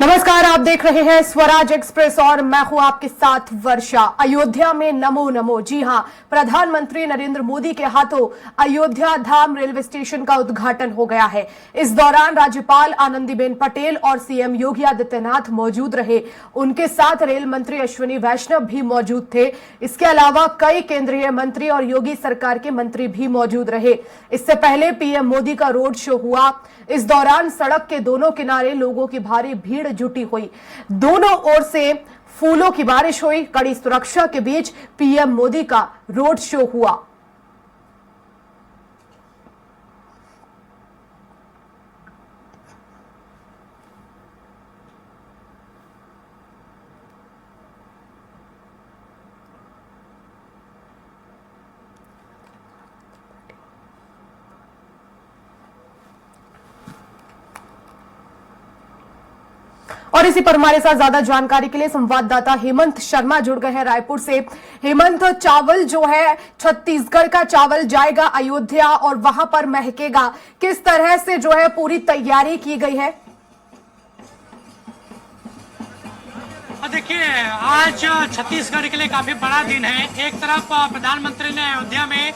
नमस्कार, आप देख रहे हैं स्वराज एक्सप्रेस और मैं हूं आपके साथ वर्षा। अयोध्या में नमो नमो, जी हां, प्रधानमंत्री नरेंद्र मोदी के हाथों अयोध्या धाम रेलवे स्टेशन का उद्घाटन हो गया है। इस दौरान राज्यपाल आनंदीबेन पटेल और सीएम योगी आदित्यनाथ मौजूद रहे। उनके साथ रेल मंत्री अश्विनी वैष्णव भी मौजूद थे। इसके अलावा कई केंद्रीय मंत्री और योगी सरकार के मंत्री भी मौजूद रहे। इससे पहले पीएम मोदी का रोड शो हुआ। इस दौरान सड़क के दोनों किनारे लोगों की भारी भीड़ जुटी हुई। दोनों ओर से फूलों की बारिश हुई। कड़ी सुरक्षा के बीच पीएम मोदी का रोड शो हुआ। और इसी पर हमारे साथ ज्यादा जानकारी के लिए संवाददाता हेमंत शर्मा जुड़ गए हैं रायपुर से। हेमंत, चावल जो है छत्तीसगढ़ का चावल जाएगा अयोध्या और वहां पर महकेगा, किस तरह से जो है पूरी तैयारी की गई है? देखिए, आज छत्तीसगढ़ के लिए काफी बड़ा दिन है। एक तरफ प्रधानमंत्री ने अयोध्या में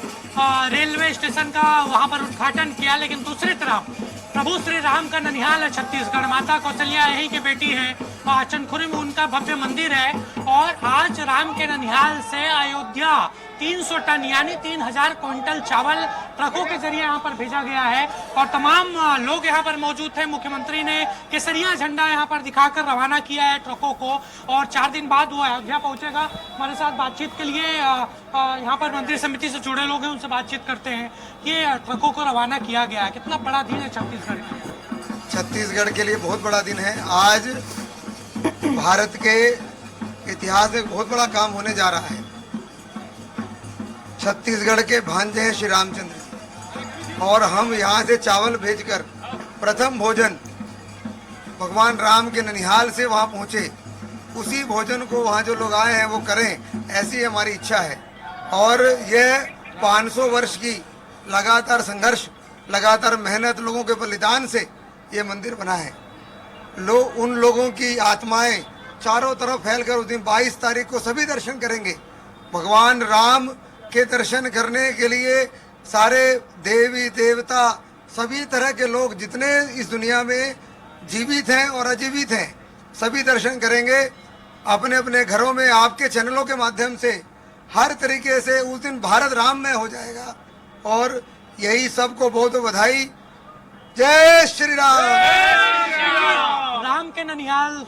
रेलवे स्टेशन का वहां पर उद्घाटन किया, लेकिन दूसरी तरफ प्रभु श्री राम का ननिहाल है छत्तीसगढ़। माता कौशल्या यहीं की बेटी है। चंदखुरी में उनका भव्य मंदिर है और आज राम के ननिहाल से अयोध्या 300 टन यानी 3000 क्विंटल चावल ट्रकों के जरिए यहाँ पर भेजा गया है और तमाम लोग यहाँ पर मौजूद थे। मुख्यमंत्री ने केसरिया झंडा यहाँ पर दिखाकर रवाना किया है ट्रकों को और 4 दिन बाद वो अयोध्या पहुंचेगा। हमारे साथ बातचीत के लिए यहाँ पर मंदिर समिति से जुड़े लोग हैं, उनसे बातचीत करते हैं। ये ट्रकों को रवाना किया गया है, कितना बड़ा दिन है छत्तीसगढ़ के लिए? छत्तीसगढ़ के लिए बहुत बड़ा दिन है। आज भारत के इतिहास में बहुत बड़ा काम होने जा रहा है। छत्तीसगढ़ के भांजे हैं श्री रामचंद्र और हम यहाँ से चावल भेजकर प्रथम भोजन भगवान राम के ननिहाल से वहाँ पहुँचे। उसी भोजन को वहाँ जो लोग आए हैं वो करें, ऐसी हमारी इच्छा है। और यह 500 वर्ष की लगातार संघर्ष, लगातार मेहनत, लोगों के बलिदान से ये मंदिर बना है। उन लोगों की आत्माएं चारों तरफ फैलकर उस दिन 22 तारीख को सभी दर्शन करेंगे। भगवान राम के दर्शन करने के लिए सारे देवी देवता, सभी तरह के लोग जितने इस दुनिया में जीवित हैं और अजीवित हैं, सभी दर्शन करेंगे। अपने अपने घरों में आपके चैनलों के माध्यम से हर तरीके से उस दिन भारत राममय हो जाएगा और यही सबको बहुत बधाई। जय श्री राम। राम के ननिहाल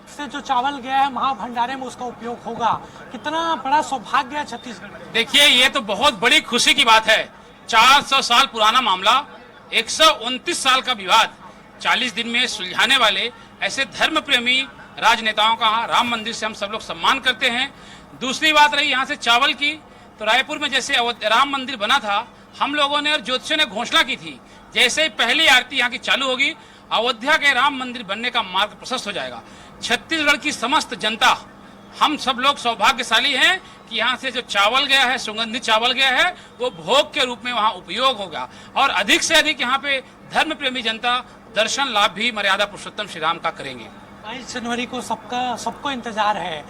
से जो चावल गया है महाभंडारे में उसका उपयोग होगा, कितना बड़ा सौभाग्य है छत्तीसगढ़ में। देखिए, ये तो बहुत बड़ी खुशी की बात है। 400 साल पुराना मामला, 129 साल का विवाद 40 दिन में सुलझाने वाले ऐसे धर्म प्रेमी राजनेताओं का राम मंदिर से हम सब लोग सम्मान करते हैं। दूसरी बात रही यहाँ से चावल की, तो रायपुर में जैसे राम मंदिर बना था, हम लोगों ने और ज्योतिषियों ने घोषणा की थी, जैसे ही पहली आरती यहाँ की चालू होगी, अयोध्या के राम मंदिर बनने का मार्ग प्रशस्त हो जाएगा। छत्तीसगढ़ की समस्त जनता, हम सब लोग सौभाग्यशाली हैं कि यहाँ से जो चावल गया है, सुगंधित चावल गया है, वो भोग के रूप में वहाँ उपयोग होगा और अधिक से अधिक यहाँ पे धर्म प्रेमी जनता दर्शन लाभ भी मर्यादा पुरुषोत्तम श्री राम का करेंगे। 22 जनवरी को सबको इंतजार है,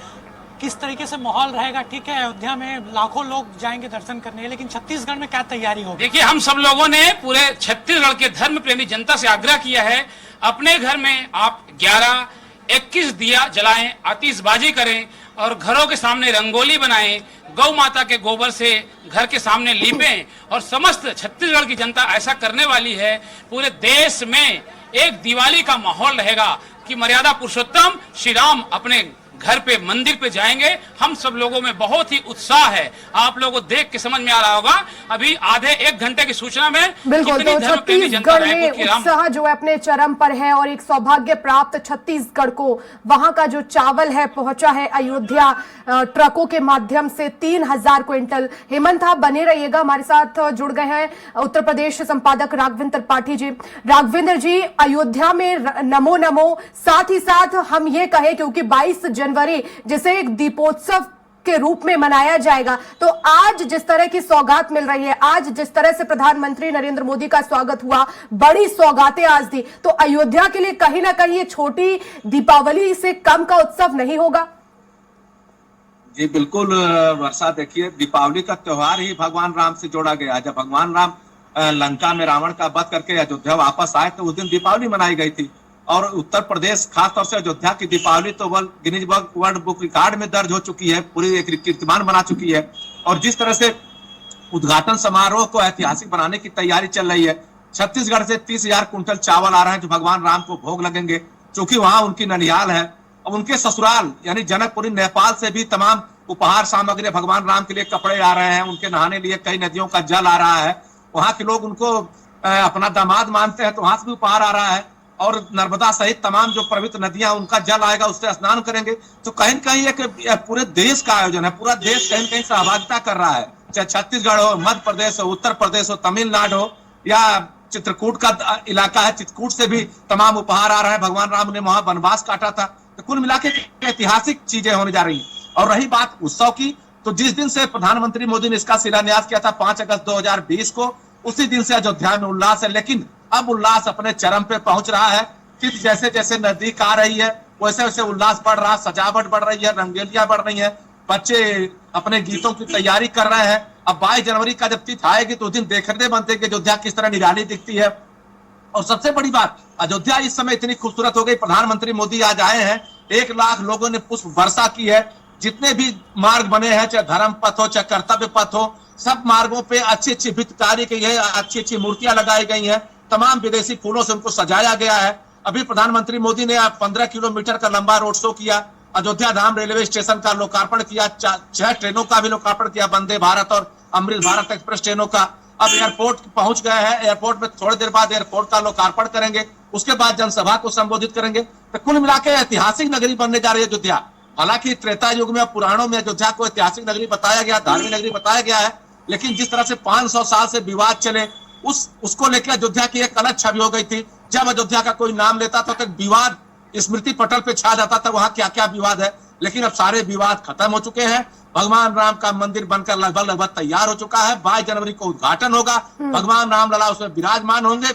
किस तरीके से माहौल रहेगा? ठीक है, अयोध्या में लाखों लोग जाएंगे दर्शन करने, लेकिन छत्तीसगढ़ में क्या तैयारी होगी? देखिए, हम सब लोगों ने पूरे छत्तीसगढ़ के धर्म प्रेमी जनता से आग्रह किया है, अपने घर में आप 11-21 दिया जलाएं, आतिशबाजी करें और घरों के सामने रंगोली बनाएं, गौ माता के गोबर से घर के सामने लीपें और समस्त छत्तीसगढ़ की जनता ऐसा करने वाली है। पूरे देश में एक दिवाली का माहौल रहेगा कि मर्यादा पुरुषोत्तम श्री राम अपने घर पे मंदिर पे जाएंगे। हम सब लोगों में बहुत ही उत्साह है, आप लोगों को देख के समझ में आ रहा होगा। अभी आधे 1 घंटे की सूचना में बिल्कुल, तो छत्तीसगढ़ में उत्साह जो है अपने चरम पर है और एक सौभाग्य प्राप्त छत्तीसगढ़ को वहां का जो चावल है पहुंचा है अयोध्या ट्रकों के माध्यम से 3000 क्विंटल। हेमंत, आप बने रहिएगा, हमारे साथ जुड़ गए हैं उत्तर प्रदेश संपादक राघवेंद्र त्रिपाठी जी। राघवेंद्र जी, अयोध्या में नमो नमो, साथ ही साथ हम ये कहें क्योंकि 22 जनवरी जिसे एक दीपोत्सव के रूप में मनाया जाएगा। तो आज जिस तरह की सौगात मिल रही है, आज जिस तरह से प्रधानमंत्री नरेंद्र मोदी का स्वागत हुआ, बड़ी सौगातें आज दी, तो अयोध्या के लिए कहीं ना कहीं ये छोटी दीपावली से कम का उत्सव नहीं होगा? जी बिल्कुल वर्षा, देखिए दीपावली का त्योहार ही भगवान राम से जोड़ा गया। जब भगवान राम लंका में रावण का वध करके अयोध्या वापस आए तो उस दिन दीपावली मनाई गई थी। और उत्तर प्रदेश, खासतौर से अयोध्या की दीपावली तो गिनीज वर्ल्ड बुक रिकॉर्ड में दर्ज हो चुकी है, पूरी एक कीर्तिमान बना चुकी है। और जिस तरह से उद्घाटन समारोह को ऐतिहासिक बनाने की तैयारी चल रही है, छत्तीसगढ़ से 30,000 कुंटल चावल आ रहे हैं जो भगवान राम को भोग लगेंगे, क्योंकि वहां उनकी ननिहाल है। अब उनके ससुराल यानी जनकपुरी नेपाल से भी तमाम उपहार सामग्री, भगवान राम के लिए कपड़े आ रहे हैं, उनके नहाने लिए कई नदियों का जल आ रहा है। वहां के लोग उनको अपना दामाद मानते हैं, तो वहां से भी उपहार आ रहा है। और नर्मदा सहित तमाम जो पवित्र नदियां, उनका जल आएगा, उससे स्नान करेंगे। तो कहीं न कहीं एक पूरे देश का आयोजन है, पूरा देश कहीं न कहीं सहभागिता कर रहा है, चाहे छत्तीसगढ़ हो, मध्य प्रदेश हो, उत्तर प्रदेश हो, तमिलनाडु हो, या चित्रकूट का इलाका है, चित्रकूट से भी तमाम उपहार आ रहे हैं। भगवान राम ने वहां वनवास काटा था। तो कुल मिलाकर ऐतिहासिक चीजें होने जा रही है। और रही बात उत्सव की, तो जिस दिन से प्रधानमंत्री मोदी ने इसका शिलान्यास किया था 5 अगस्त 2020 को, उसी दिन से अयोध्या में उल्लास है। लेकिन अब उल्लास अपने चरम पे पहुंच रहा है। फिर जैसे जैसे नजदीक आ रही है वैसे वैसे उल्लास बढ़ रहा है, सजावट बढ़ रही है, रंगोलियां बढ़ रही है, बच्चे अपने गीतों की तैयारी कर रहे हैं। अब 22 जनवरी का जब तिथि आएगी तो उस दिन देखने बनते कि अयोध्या किस तरह निराली दिखती है। और सबसे बड़ी बात, अयोध्या इस समय इतनी खूबसूरत हो गई, प्रधानमंत्री मोदी आज आए हैं, 1 लाख लोगों ने पुष्प वर्षा की है। जितने भी मार्ग बने हैं, चाहे धर्म पथ हो, चाहे कर्तव्य पथ हो, सब मार्गों पे अच्छी अच्छी भित्तकारी की है, अच्छी अच्छी मूर्तियां लगाई गई हैं, तमाम विदेशी फूलों से उनको सजाया गया है। अभी प्रधानमंत्री मोदी ने 15 किलोमीटर का लंबा रोड शो किया, अयोध्या धाम रेलवे स्टेशन का लोकार्पण किया, 6 ट्रेनों का भी लोकार्पण किया, वंदे भारत और अमृत भारत एक्सप्रेस ट्रेनों का। अब एयरपोर्ट पहुंच गए हैं, एयरपोर्ट में थोड़ी देर बाद एयरपोर्ट का लोकार्पण करेंगे, उसके बाद जनसभा को संबोधित करेंगे। तो कुल मिलाकर ऐतिहासिक नगरी बनने जा रही है अयोध्या। हालांकि त्रेता युग में, पुराणों में अयोध्या को ऐतिहासिक नगरी बताया गया, धार्मिक नगरी बताया गया है, लेकिन जिस तरह से 500 साल से विवाद चले, उसको लेकर अयोध्या की एक अलग छवि हो गई थी। जब अयोध्या का कोई नाम लेता था तो विवाद स्मृति पटल पे छा जाता था, वहां क्या क्या विवाद है। लेकिन अब सारे विवाद खत्म हो चुके हैं। भगवान राम का मंदिर बनकर लगभग तैयार हो चुका है। 22 जनवरी को उद्घाटन होगा, भगवान राम लला उसमें विराजमान होंगे।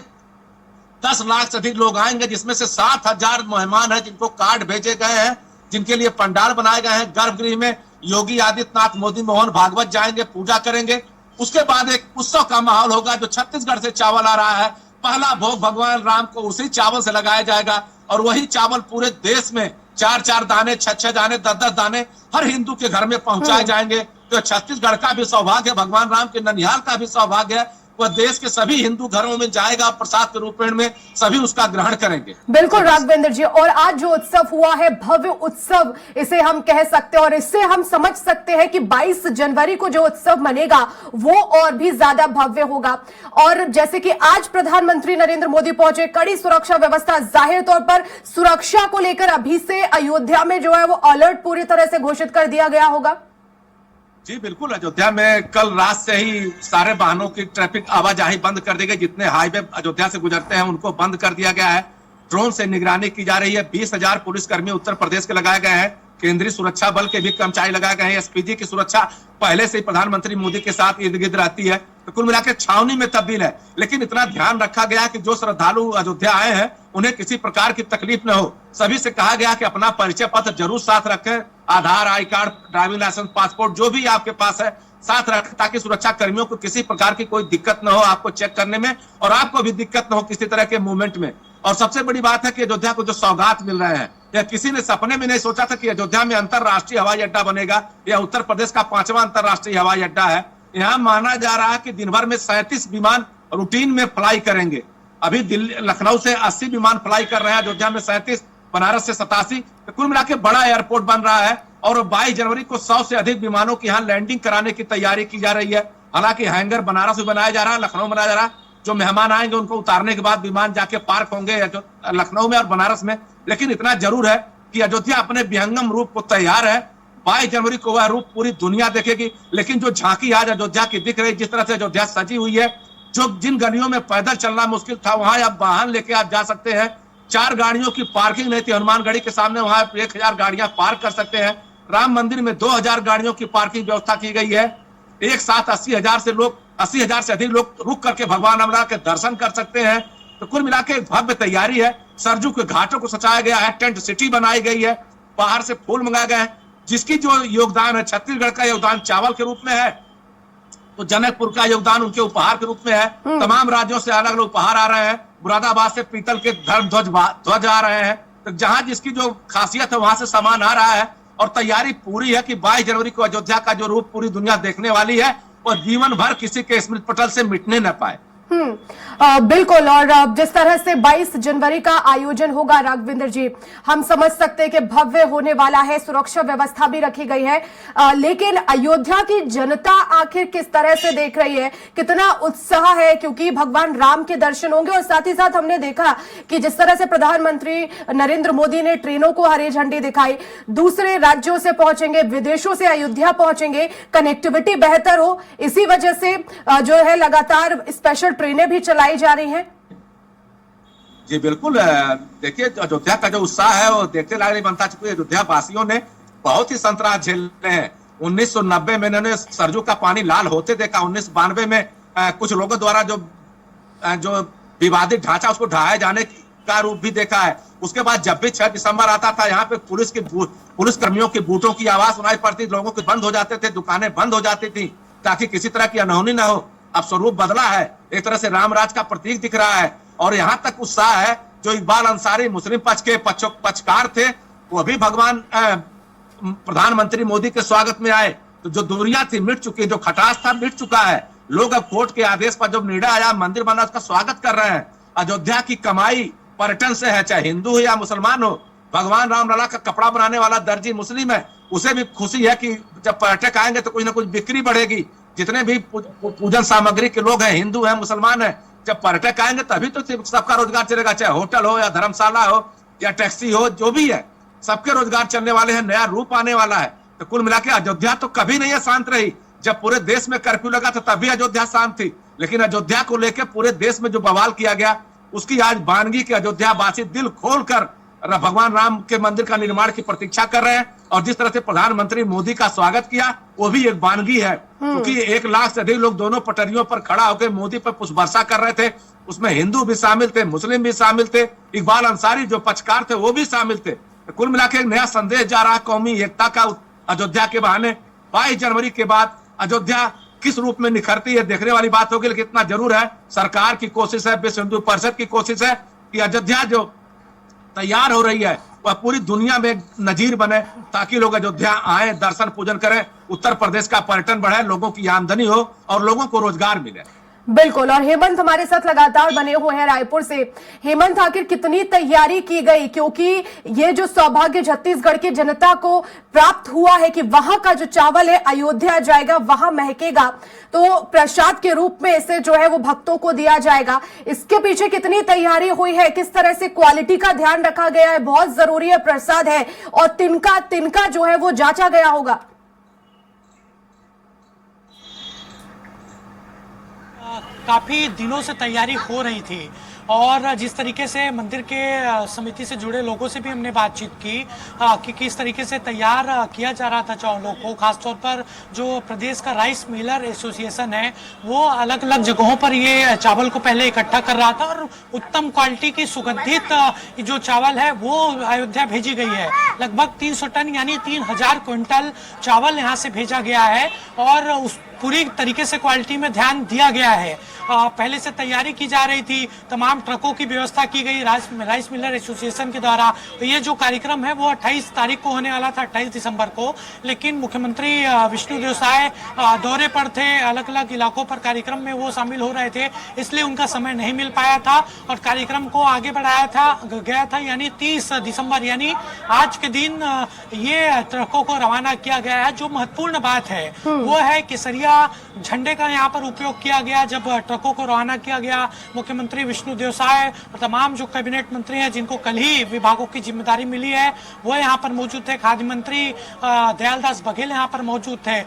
10 लाख से अधिक लोग आएंगे, जिसमें से 7,000 मेहमान हैं जिनको कार्ड भेजे गए हैं, जिनके लिए पंडाल बनाए गए हैं। गर्भगृह में योगी आदित्यनाथ, मोदी, मोहन भागवत जाएंगे, पूजा करेंगे। उसके बाद एक उत्सव का माहौल होगा। जो छत्तीसगढ़ से चावल आ रहा है, पहला भोग भगवान राम को उसी चावल से लगाया जाएगा, और वही चावल पूरे देश में 4-4 दाने, 6-6 दाने, 10-10 दाने हर हिंदू के घर में पहुंचाए जाएंगे। तो छत्तीसगढ़ का भी सौभाग्य, भगवान राम के ननिहाल का भी सौभाग्य है, वह देश के सभी हिंदू घरों में जाएगा, प्रसाद के रूप में सभी उसका ग्रहण करेंगे। बिल्कुल राघवेंद्र जी, और आज जो उत्सव हुआ है, भव्य उत्सव इसे हम कह सकते हैं, और इससे हम समझ सकते हैं कि 22 जनवरी को जो उत्सव मनेगा वो और भी ज्यादा भव्य होगा। और जैसे कि आज प्रधानमंत्री नरेंद्र मोदी पहुंचे, कड़ी सुरक्षा व्यवस्था, जाहिर तौर पर सुरक्षा को लेकर अभी से अयोध्या में जो है वो अलर्ट पूरी तरह से घोषित कर दिया गया होगा। जी बिल्कुल, अयोध्या में कल रात से ही सारे वाहनों की ट्रैफिक आवाजाही बंद कर दी गई। जितने हाईवे अयोध्या से गुजरते हैं उनको बंद कर दिया गया है। ड्रोन से निगरानी की जा रही है। 20,000 पुलिसकर्मी उत्तर प्रदेश के लगाए गए हैं। केंद्रीय सुरक्षा बल के भी कर्मचारी लगाए गए हैं। एसपीजी की सुरक्षा पहले से ही प्रधानमंत्री मोदी के साथ इर्द गिर्द रहती है। तो कुल मिलाकर छावनी में तब्दील है, लेकिन इतना ध्यान रखा गया कि जो श्रद्धालु अयोध्या आए हैं उन्हें किसी प्रकार की तकलीफ न हो। सभी से कहा गया कि अपना परिचय पत्र जरूर साथ रखें, Aadhaar, I card, driving licence, passport जो भी आपके पास है साथ रखें, ताकि सुरक्षा कर्मियों को किसी प्रकार की कोई दिक्कत न हो आपको चेक करने में, और आपको भी दिक्कत न हो किसी तरह के मूवमेंट में। और सबसे बड़ी बात है कि अयोध्या को जो सौगात मिल रहे हैं, या किसी ने सपने में नहीं सोचा था कि अयोध्या में अंतरराष्ट्रीय हवाई अड्डा बनेगा। यह उत्तर प्रदेश का 5वां अंतरराष्ट्रीय हवाई अड्डा है। यहाँ माना जा रहा है कि दिन भर में 37 विमान रूटीन में फ्लाई करेंगे। अभी दिल्ली, लखनऊ से 80 विमान फ्लाई कर रहे हैं, अयोध्या में 37, बनारस से 87। तो कुल मिलाकर बड़ा एयरपोर्ट बन रहा है। और 22 जनवरी को 100 से अधिक विमानों की यहाँ लैंडिंग कराने की तैयारी की जा रही है। हालांकि हैंगर बनारस में बनाया जा रहा है, लखनऊ में बनाया जा रहा है। जो मेहमान आएंगे उनको उतारने के बाद विमान जाके पार्क होंगे लखनऊ में और बनारस में। लेकिन इतना जरूर है कि अयोध्या अपने विहंगम रूप को तैयार है। 22 जनवरी को वह रूप पूरी दुनिया देखेगी। लेकिन जो झांकी आज अयोध्या की दिख रही, जिस तरह से अयोध्या सजी हुई है, जो जिन गलियों में पैदल चलना मुश्किल था, वहां आप वाहन लेके आप जा सकते हैं। 4 गाड़ियों की पार्किंग नहीं थी हनुमानगढ़ी के सामने, वहां 1000 गाड़ियां पार्क कर सकते हैं। राम मंदिर में 2000 गाड़ियों की पार्किंग व्यवस्था की गई है। एक साथ 80,000 से अधिक लोग रुक करके भगवान राम के दर्शन कर सकते हैं। तो कुल मिला के भव्य तैयारी है। सरजू के घाटों को सजाया गया है, टेंट सिटी बनाई गई है, बाहर से फूल मंगाए गए हैं। जिसकी जो योगदान है, छत्तीसगढ़ का योगदान चावल के रूप में है, तो जनकपुर का योगदान उनके उपहार के रूप में है। तमाम राज्यों से अलग अलग उपहार आ रहे हैं। मुरादाबाद से पीतल के धर्म ध्वज आ रहे हैं। तो जहां जिसकी जो खासियत है वहां से सामान आ रहा है और तैयारी पूरी है कि 22 जनवरी को अयोध्या का जो रूप पूरी दुनिया देखने वाली है और जीवन भर किसी के स्मृति पटल से मिटने न पाए। बिल्कुल। और जिस तरह से 22 जनवरी का आयोजन होगा राघवेंद्र जी, हम समझ सकते हैं कि भव्य होने वाला है, सुरक्षा व्यवस्था भी रखी गई है। लेकिन अयोध्या की जनता आखिर किस तरह से देख रही है, कितना उत्साह है, क्योंकि भगवान राम के दर्शन होंगे। और साथ ही साथ हमने देखा कि जिस तरह से प्रधानमंत्री नरेंद्र मोदी ने ट्रेनों को हरी झंडी दिखाई, दूसरे राज्यों से पहुंचेंगे, विदेशों से अयोध्या पहुंचेंगे, कनेक्टिविटी बेहतर हो, इसी वजह से जो है लगातार स्पेशल ट्रेनें भी चलाई जा रही हैं। जी बिल्कुल। देखिए अयोध्या का जो उत्साह है वो देखते लागले बनता चुकी है। अयोध्या वासियों ने बहुत ही संतरा झेले हैं। 1990 में इन्होंने सरजू का पानी लाल होते देखा। 1992 में कुछ लोगों द्वारा जो विवादित ढांचा उसको ढहाए जाने का रूप भी देखा है। उसके बाद जब भी 6 दिसंबर आता था, यहाँ पे पुलिस कर्मियों की बूटों की आवाज सुनाई पड़ती, लोगों के बंद हो जाते थे, दुकानें बंद हो जाती थी ताकि किसी तरह की अनहोनी न हो। अब स्वरूप बदला है, एक तरह से रामराज का प्रतीक दिख रहा है। और यहाँ तक उत्साह है, जो इकबाल अंसारी मुस्लिम पक्ष के पक्षकार थे, वो भी भगवान प्रधानमंत्री मोदी के स्वागत में आए। तो जो दूरियां थी मिट चुकी, जो खटास था मिट चुका है। लोग अब कोर्ट के आदेश पर जब निर्णय आया, मंदिर बना, उसका स्वागत कर रहे हैं। अयोध्या की कमाई पर्यटन से है, चाहे हिंदू हो या मुसलमान हो। भगवान रामलला का कपड़ा बनाने वाला दर्जी मुस्लिम है, उसे भी खुशी है कि जब पर्यटक आएंगे तो कुछ ना कुछ बिक्री बढ़ेगी। जितने भी पूजन सामग्री के लोग हैं, हिंदू हैं, मुसलमान हैं, जब पर्यटक आएंगे तभी तो सबका रोजगार चलेगा, चाहे होटल हो या धर्मशाला हो या टैक्सी हो, जो भी है, सबके रोजगार चलने वाले हैं, नया रूप आने वाला है। तो कुल मिला के अयोध्या तो कभी नहीं है शांत रही। जब पूरे देश में कर्फ्यू लगा था तभी अयोध्या शांत थी, लेकिन अयोध्या को लेकर पूरे देश में जो बवाल किया गया, उसकी आज वानगी के अयोध्या वासी दिल खोलकर भगवान राम के मंदिर का निर्माण की प्रतीक्षा कर रहे हैं। और जिस तरह से प्रधानमंत्री मोदी का स्वागत किया, वो भी एक वानगी है, क्योंकि 1 लाख से अधिक लोग दोनों पटरियों पर खड़ा होकर मोदी पर पुष्प वर्षा कर रहे थे। उसमें हिंदू भी शामिल थे, मुस्लिम भी शामिल थे, इकबाल अंसारी जो पक्षकार थे वो भी शामिल थे। तो कुल मिलाकर एक नया संदेश जा रहा है कौमी एकता का अयोध्या के बहाने। 22 जनवरी के बाद अयोध्या किस रूप में निखरती है देखने वाली बात होगी। लेकिन इतना जरूर है, सरकार की कोशिश है, विश्व हिंदू परिषद की कोशिश है कि अयोध्या जो तैयार हो रही है वह पूरी दुनिया में नजीर बने, ताकि लोग अयोध्या आए, दर्शन पूजन करें, उत्तर प्रदेश का पर्यटन बढ़े, लोगों की आमदनी हो और लोगों को रोजगार मिले। बिल्कुल। और हेमंत हमारे साथ लगातार बने हुए हैं रायपुर से। हेमंत, आखिर कितनी तैयारी की गई, क्योंकि ये जो सौभाग्य छत्तीसगढ़ की जनता को प्राप्त हुआ है कि वहां का जो चावल है अयोध्या जाएगा, वहां महकेगा, तो प्रसाद के रूप में इसे जो है वो भक्तों को दिया जाएगा। इसके पीछे कितनी तैयारी हुई है, किस तरह से क्वालिटी का ध्यान रखा गया है? बहुत जरूरी है, प्रसाद है, और तिनका जो है वो जांचा गया होगा। काफ़ी दिनों से तैयारी हो रही थी और जिस तरीके से मंदिर के समिति से जुड़े लोगों से भी हमने बातचीत की कि किस तरीके से तैयार किया जा रहा था चावलों को, खासतौर पर जो प्रदेश का राइस मिलर एसोसिएशन है वो अलग अलग जगहों पर ये चावल को पहले इकट्ठा कर रहा था और उत्तम क्वालिटी की सुगंधित जो चावल है वो अयोध्या भेजी गई है। लगभग 300 टन यानी 3000 क्विंटल चावल यहाँ से भेजा गया है और उस पूरी तरीके से क्वालिटी में ध्यान दिया गया है। पहले से तैयारी की जा रही थी, तमाम ट्रकों की व्यवस्था की गई राइस मिलर एसोसिएशन के द्वारा। तो ये जो कार्यक्रम है वो 28 तारीख को होने वाला था, 28 दिसंबर को, लेकिन मुख्यमंत्री विष्णुदेव साय दौरे पर थे, अलग अलग इलाकों पर कार्यक्रम में वो शामिल हो रहे थे, इसलिए उनका समय नहीं मिल पाया था और कार्यक्रम को आगे बढ़ाया गया था। यानी 30 दिसंबर यानी आज के दिन ये ट्रकों को रवाना किया गया है। जो महत्वपूर्ण बात है वो है केसरिया झंडे का यहाँ पर उपयोग किया गया। जब ट्रकों ट्रकों को रवाना किया गया। मुख्यमंत्री विष्णुदेव साय और तमाम जो कैबिनेट मंत्री हैं जिनको कल ही विभागों की जिम्मेदारी मिली है वो यहाँ पर मौजूद थे। खाद्य मंत्री दयालदास बघेल यहाँ पर मौजूद थे।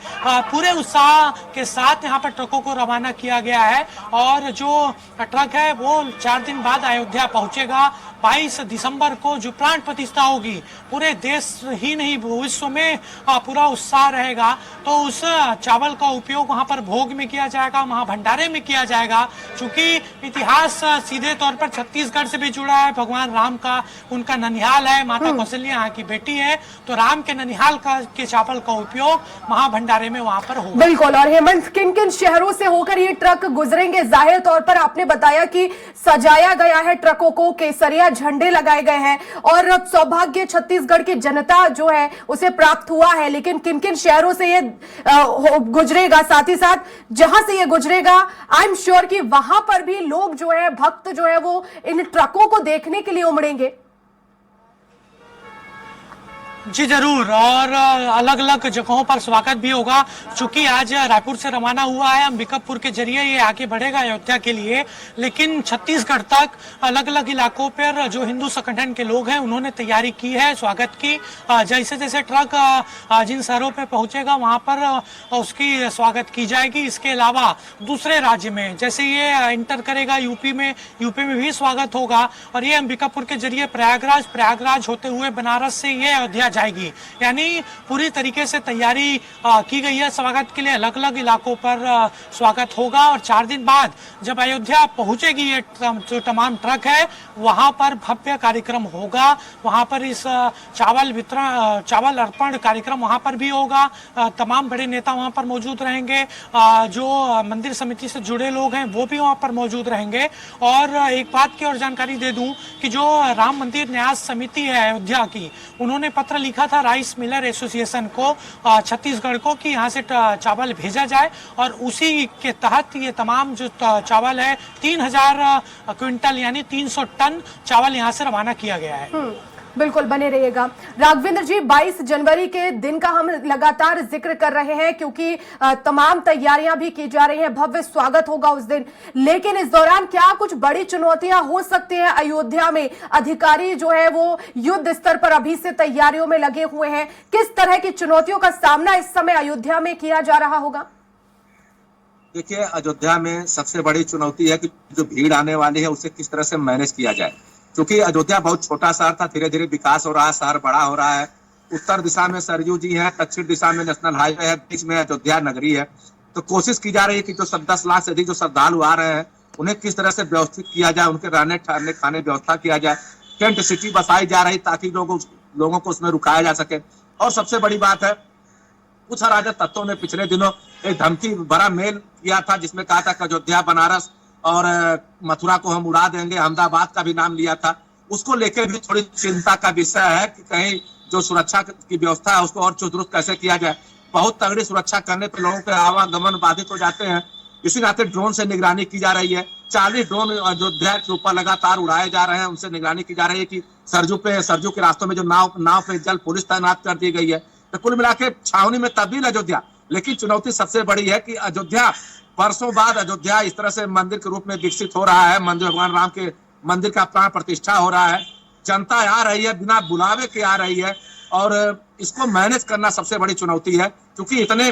पूरे उत्साह के साथ यहाँ पर ट्रकों को रवाना किया गया है और जो ट्रक है वो 4 दिन बाद अयोध्या पहुंचेगा। 22 दिसंबर को जो प्राण प्रतिष्ठा होगी, पूरे देश ही नहीं विश्व में पूरा उत्साह रहेगा। तो उस चावल का उपयोग वहां पर भोग में किया जाएगा, वहां भंडारे में किया जाएगा। क्योंकि इतिहास सीधे तौर पर छत्तीसगढ़ से भी जुड़ा है। भगवान राम का उनका ननिहाल है, माता कौशल्या यहाँ की बेटी है, तो राम के ननिहाल के चावल का उपयोग महाभंडारे में वहां पर होगा। बिल्कुल। और हेमंत, किन किन शहरों से होकर ये ट्रक गुजरेंगे? जाहिर तौर पर आपने बताया कि सजाया गया है ट्रकों को, केसरिया झंडे लगाए गए हैं और सौभाग्य छत्तीसगढ़ की जनता जो है उसे प्राप्त हुआ है, लेकिन किन किन शहरों से ये गुजरेगा, साथ ही साथ जहां से ये गुजरेगा आई एम श्योर कि वहां पर भी लोग जो है, भक्त जो है वो इन ट्रकों को देखने के लिए उमड़ेंगे। जी जरूर, और अलग अलग जगहों पर स्वागत भी होगा। चूंकि आज रायपुर से रवाना हुआ है, अंबिकापुर के जरिए ये आगे बढ़ेगा अयोध्या के लिए, लेकिन छत्तीसगढ़ तक अलग अलग इलाकों पर जो हिंदू संगठन के लोग हैं उन्होंने तैयारी की है स्वागत की। जैसे जैसे ट्रक जिन शहरों पे पहुंचेगा वहां पर उसकी स्वागत की जाएगी। इसके अलावा दूसरे राज्य में जैसे ये इंटर करेगा यूपी में भी स्वागत होगा। और ये अंबिकापुर के जरिए प्रयागराज होते हुए बनारस से ये अयोध्या जाएगी। यानी पूरी तरीके से तैयारी की गई है स्वागत के लिए। अलग अलग इलाकों पर स्वागत होगा और 4 दिन बाद जब अयोध्या पहुंचेगी ये जो तमाम ट्रक है वहां पर भव्य कार्यक्रम होगा। वहां पर इस चावल अर्पण कार्यक्रम वहां पर भी होगा। तमाम बड़े नेता वहां पर मौजूद रहेंगे, जो मंदिर समिति से जुड़े लोग हैं वो भी वहां पर मौजूद रहेंगे। और एक बात की और जानकारी दे दूं कि जो राम मंदिर न्यास समिति है अयोध्या की, उन्होंने पत्र लिखा था राइस मिलर एसोसिएशन को, छत्तीसगढ़ को, कि यहाँ से चावल भेजा जाए और उसी के तहत ये तमाम जो चावल है 3000 क्विंटल यानी 300 टन चावल यहाँ से रवाना किया गया है। बिल्कुल, बने रहिएगा। राघवेंद्र जी, 22 जनवरी के दिन का हम लगातार जिक्र कर रहे हैं क्योंकि तमाम तैयारियां भी की जा रही हैं, भव्य स्वागत होगा उस दिन, लेकिन इस दौरान क्या कुछ बड़ी चुनौतियां हो सकती हैं अयोध्या में? अधिकारी जो है वो युद्ध स्तर पर अभी से तैयारियों में लगे हुए हैं। किस तरह की चुनौतियों का सामना इस समय अयोध्या में किया जा रहा होगा? देखिए, अयोध्या में सबसे बड़ी चुनौती है कि जो भीड़ आने वाली है उसे किस तरह से मैनेज किया जाए। क्योंकि अयोध्या बहुत छोटा शहर था, धीरे धीरे विकास हो रहा है, शहर बड़ा हो रहा है। उत्तर दिशा में सरयू जी है, दक्षिण दिशा में नेशनल हाईवे है, बीच में अयोध्या नगरी है। तो कोशिश की जा रही है कि जो 10 लाख से अधिक जो श्रद्धालु आ रहे हैं उन्हें किस तरह से व्यवस्थित किया जाए, उनके रहने ठहरने खाने व्यवस्था किया जाए। टेंट सिटी बसाई जा रही ताकि लोगों को उसमें रुकाया जा सके। और सबसे बड़ी बात है, कुछ अराजक तत्वों ने पिछले दिनों एक धमकी भरा मेल किया था जिसमें कहा था कि अयोध्या, बनारस और मथुरा को हम उड़ा देंगे, अहमदाबाद का भी नाम लिया था। उसको लेकर भी थोड़ी चिंता का विषय है कि कहीं जो सुरक्षा की व्यवस्था है उसको और चुस्त कैसे किया जाए। बहुत तगड़ी सुरक्षा करने पर लोगों के आवागमन बाधित हो जाते हैं। इसी नाते ड्रोन से निगरानी की जा रही है। 40 ड्रोन अयोध्या के ऊपर लगातार उड़ाए जा रहे हैं, उनसे निगरानी की जा रही है कि सरजू के रास्तों में जो नाव पे जल पुलिस तैनात कर दी गई है। तो कुल मिला के छावनी में तब्दील अयोध्या। लेकिन चुनौती सबसे बड़ी है कि अयोध्या वर्षों बाद अयोध्या इस तरह से मंदिर के रूप में विकसित हो रहा है। मंदिर भगवान राम के मंदिर का प्राण प्रतिष्ठा हो रहा है, जनता आ रही है, बिना बुलावे के आ रही है और इसको मैनेज करना सबसे बड़ी चुनौती है। क्योंकि इतने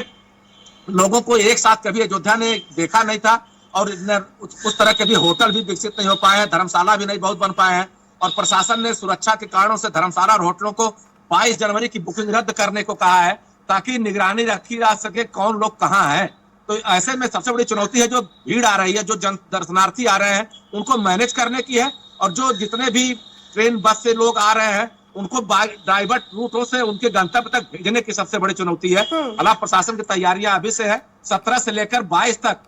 लोगों को एक साथ कभी अयोध्या ने देखा नहीं था और उस तरह के भी होटल भी विकसित नहीं हो पाए हैं, धर्मशाला भी नहीं बहुत बन पाए हैं। और प्रशासन ने सुरक्षा के कारणों से धर्मशाला और होटलों को 22 जनवरी की बुकिंग रद्द करने को कहा है ताकि निगरानी रखी जा सके कौन लोग कहाँ हैं। तो ऐसे में सबसे बड़ी चुनौती है जो भीड़ आ रही है, जो दर्शनार्थी आ रहे हैं उनको मैनेज करने की है। और जो जितने भी ट्रेन बस से लोग आ रहे हैं उनको डाइवर्ट रूटों से उनके गंतव्य तक भेजने की सबसे बड़ी चुनौती है। हालांकि प्रशासन की तैयारियां अभी से है। 17 से लेकर 22 तक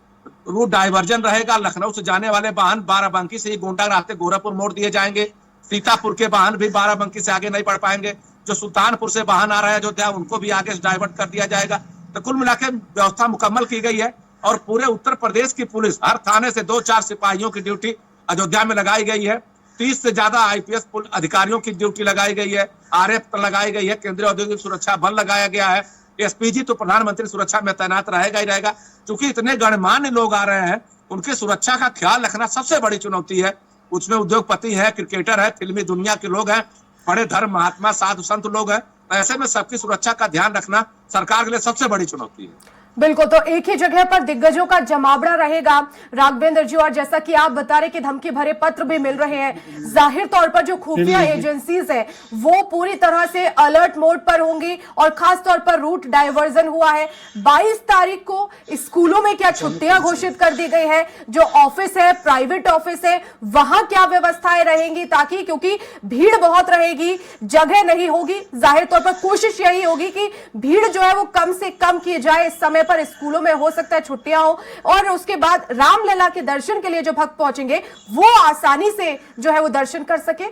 रूट डाइवर्जन रहेगा। लखनऊ से जाने वाले वाहन बाराबंकी से ही गोंडा रास्ते गोरखपुर मोड़ दिए जाएंगे। सीतापुर के वाहन भी बाराबंकी से आगे नहीं बढ़ पाएंगे। जो सुल्तानपुर से वाहन आ रहा है अयोध्या उनको भी आगे डाइवर्ट कर दिया जाएगा। तो कुल मिलाकर व्यवस्था मुकम्मल की गई है और पूरे उत्तर प्रदेश की पुलिस हर थाने से 2-4 सिपाहियों की ड्यूटी अयोध्या में लगाई गई है। 30 से ज्यादा IPS अधिकारियों की ड्यूटी लगाई गई है, RF लगाई गई है, केंद्रीय औद्योगिक सुरक्षा बल लगाया गया है। SPG तो प्रधानमंत्री सुरक्षा में तैनात रहेगा ही रहेगा। क्योंकि इतने गणमान्य लोग आ रहे हैं उनके सुरक्षा का ख्याल रखना सबसे बड़ी चुनौती है। उसमें उद्योगपति है, क्रिकेटर है, फिल्मी दुनिया के लोग हैं, बड़े धर्म महात्मा साधु संत लोग हैं। ऐसे में सबकी सुरक्षा का ध्यान रखना सरकार के लिए सबसे बड़ी चुनौती है। बिल्कुल, तो एक ही जगह पर दिग्गजों का जमावड़ा रहेगा राघवेंद्र जी, और जैसा कि आप बता रहे कि धमकी भरे पत्र भी मिल रहे हैं। जाहिर तौर पर जो खुफिया एजेंसीज है वो पूरी तरह से अलर्ट मोड पर होंगी, और खास तौर पर रूट डायवर्जन हुआ है। 22 तारीख को स्कूलों में क्या छुट्टियां घोषित कर दी गई है, जो ऑफिस है, प्राइवेट ऑफिस है, वहां क्या व्यवस्थाएं रहेंगी, ताकि क्योंकि भीड़ बहुत रहेगी, जगह नहीं होगी। जाहिर तौर पर कोशिश यही होगी कि भीड़ जो है वो कम से कम की जाए। इस समय पर स्कूलों में हो सकता है छुट्टियां हो, और उसके बाद रामलला के दर्शन के लिए जो भक्त पहुंचेंगे वो आसानी से जो है वो दर्शन कर सके।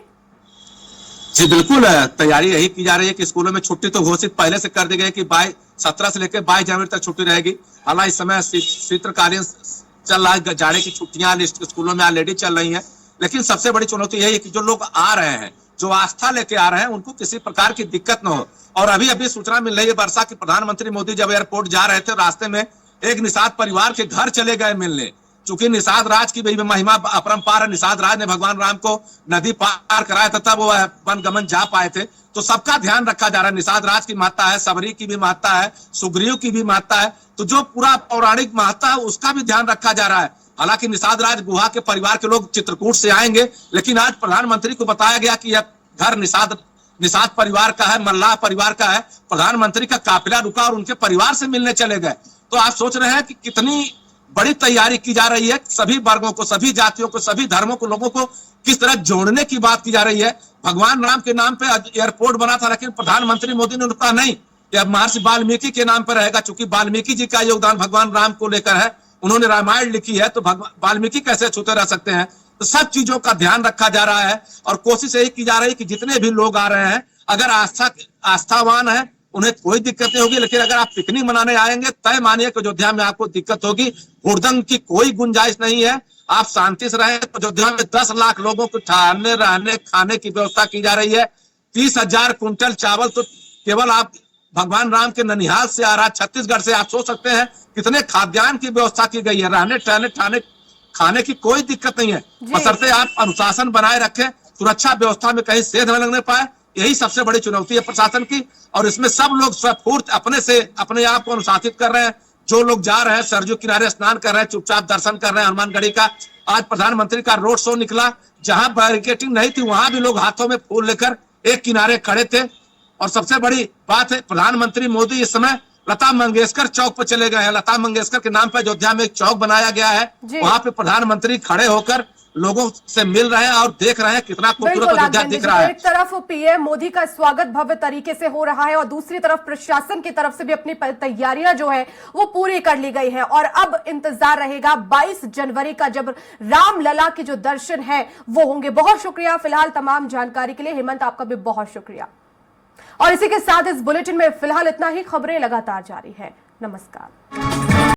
जी बिल्कुल, तैयारी यही की जा रही है कि स्कूलों में छुट्टी तो घोषित पहले से कर दी गई कि 17 से लेकर 22 जनवरी तक छुट्टी रहेगी। हालांकि इस समय शीतकालीन चल रहा है, जाड़े की छुट्टियां स्कूलों में ऑलरेडी चल रही हैं। लेकिन सबसे बड़ी चुनौती यही है कि जो लोग आ रहे हैं, जो आस्था लेके आ रहे हैं, उनको किसी प्रकार की दिक्कत न हो। और अभी सूचना मिल रही है वर्षा की, प्रधानमंत्री मोदी जब एयरपोर्ट जा रहे थे, रास्ते में एक निषाद परिवार के घर चले गए मिलने। चूंकि निषाद राज की महिमा अपरंपार है, निषाद राज ने भगवान राम को नदी पार कराया था, तब वो वनगमन जा पाए थे। तो सबका ध्यान रखा जा रहा है। निषाद राज की महत्ता है, सबरी की भी महत्ता है, सुग्रीव की भी महत्ता है। तो जो पूरा पौराणिक महत्ता है उसका भी ध्यान रखा जा रहा है। हालांकि निषाद राज गुहा के परिवार के लोग चित्रकूट से आएंगे, लेकिन आज प्रधानमंत्री को बताया गया कि यह घर निषाद परिवार का है, मल्लाह परिवार का है। प्रधानमंत्री का काफिला रुका और उनके परिवार से मिलने चले गए। तो आप सोच रहे हैं कि कितनी बड़ी तैयारी की जा रही है। सभी वर्गों को, सभी जातियों को, सभी धर्मों को, लोगों को किस तरह जोड़ने की बात की जा रही है। भगवान राम के नाम पे एयरपोर्ट बना था, लेकिन प्रधानमंत्री मोदी ने कहा नहीं, यह महर्षि वाल्मीकि के नाम पर रहेगा। चूंकि वाल्मीकि जी का योगदान भगवान राम को लेकर है, उन्होंने रामायण लिखी है, तो वाल्मीकि कैसे छूते रह सकते हैं। तो सब चीजों का ध्यान रखा जा रहा है और कोशिश यही की जा रही है कि जितने भी लोग आ रहे हैं, अगर आस्थावान है, उन्हें कोई दिक्कत नहीं होगी। लेकिन अगर आप पिकनिक मनाने आएंगे, तय मानिए कि अयोध्या में आपको दिक्कत होगी। हुड़दंग की कोई गुंजाइश नहीं है। आप शांति से रहें। अयोध्या में 10 लाख लोगों को ठहरने, रहने, खाने की व्यवस्था की जा रही है। 30,000 कुंटल चावल तो केवल आप भगवान राम के ननिहाल से आ रहा है, छत्तीसगढ़ से। आप सोच सकते हैं कितने खाद्यान्न की व्यवस्था की गई है। रहने, ठहरने, खाने की कोई दिक्कत नहीं है, बशर्ते आप अनुशासन बनाए रखें, सुरक्षा व्यवस्था में कहीं सेध न लगने पाए। यही सबसे बड़ी चुनौती है प्रशासन की। और इसमें सब लोग स्वफूर्त अपने आप को अनुशासित कर रहे हैं। जो लोग जा रहे हैं, सरयू किनारे स्नान कर रहे हैं, चुपचाप दर्शन कर रहे हैं हनुमानगढ़ी का। आज प्रधानमंत्री का रोड शो निकला, जहां बैरिकेडिंग नहीं थी, वहां भी लोग हाथों में फूल लेकर एक किनारे खड़े थे। और सबसे बड़ी बात है, प्रधानमंत्री मोदी इस समय लता मंगेशकर चौक पर चले गए हैं। लता मंगेशकर के नाम पर अयोध्या में एक चौक बनाया गया है, वहां पे प्रधानमंत्री खड़े होकर लोगों से मिल रहे हैं और देख रहे हैं कितना खूबसूरत अयोध्या दिख रहा है। एक तरफ पीएम मोदी का स्वागत भव्य तरीके से हो रहा है, और दूसरी तरफ प्रशासन की तरफ से भी अपनी तैयारियां जो है वो पूरी कर ली गई है। और अब इंतजार रहेगा 22 जनवरी का, जब रामलला के जो दर्शन है वो होंगे। बहुत शुक्रिया फिलहाल तमाम जानकारी के लिए। हेमंत, आपका भी बहुत शुक्रिया। और इसी के साथ इस बुलेटिन में फिलहाल इतना ही। खबरें लगातार जारी है। नमस्कार।